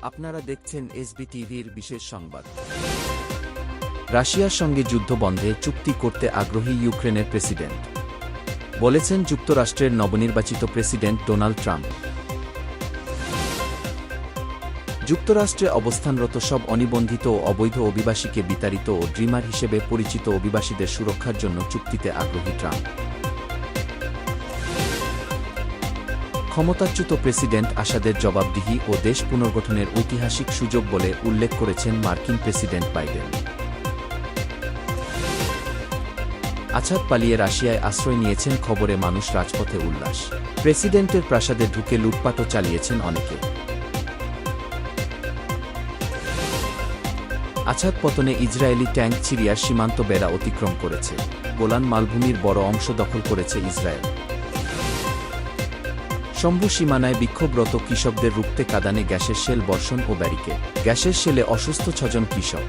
আপনারা দেখছেন এসবি টিভির বিশেষ সংবাদ। রাশিয়ার সঙ্গে যুদ্ধ বন্ধে চুক্তি করতে আগ্রহী ইউক্রেনের প্রেসিডেন্ট, বলেছেন যুক্তরাষ্ট্রের নবনির্বাচিত প্রেসিডেন্ট ডোনাল্ড ট্রাম্প। যুক্তরাষ্ট্রে অবস্থানরত সব অনিবন্ধিত ও অবৈধ অভিবাসীকে বিতাড়িত ও ড্রিমার হিসেবে পরিচিত অভিবাসীদের সুরক্ষার জন্য চুক্তিতে আগ্রহী ট্রাম্প। ক্ষমতাচ্যুত প্রেসিডেন্ট আসাদের জবাবদিহি ও দেশ পুনর্গঠনের ঐতিহাসিক সুযোগ বলে উল্লেখ করেছেন মার্কিন প্রেসিডেন্ট বাইডেন। আছাদ পালিয়ে রাশিয়ায় আশ্রয় নিয়েছেন খবরে মানুষ রাজপথে উল্লাস। প্রেসিডেন্টের প্রাসাদে ঢুকে লুটপাটও চালিয়েছেন অনেকে। আছাদ পতনে ইসরায়েলি ট্যাঙ্ক সিরিয়ার সীমান্ত বেড়া অতিক্রম করেছে। গোলান মালভূমির বড় অংশ দখল করেছে ইসরায়েল। শম্ভু সীমানায় বিক্ষোভরত কৃষকদের রুখতে কাঁদানে গ্যাসের শেল বর্ষণ ও ব্যারিকেড। গ্যাসের শেলে অসুস্থ 6 জন কৃষক।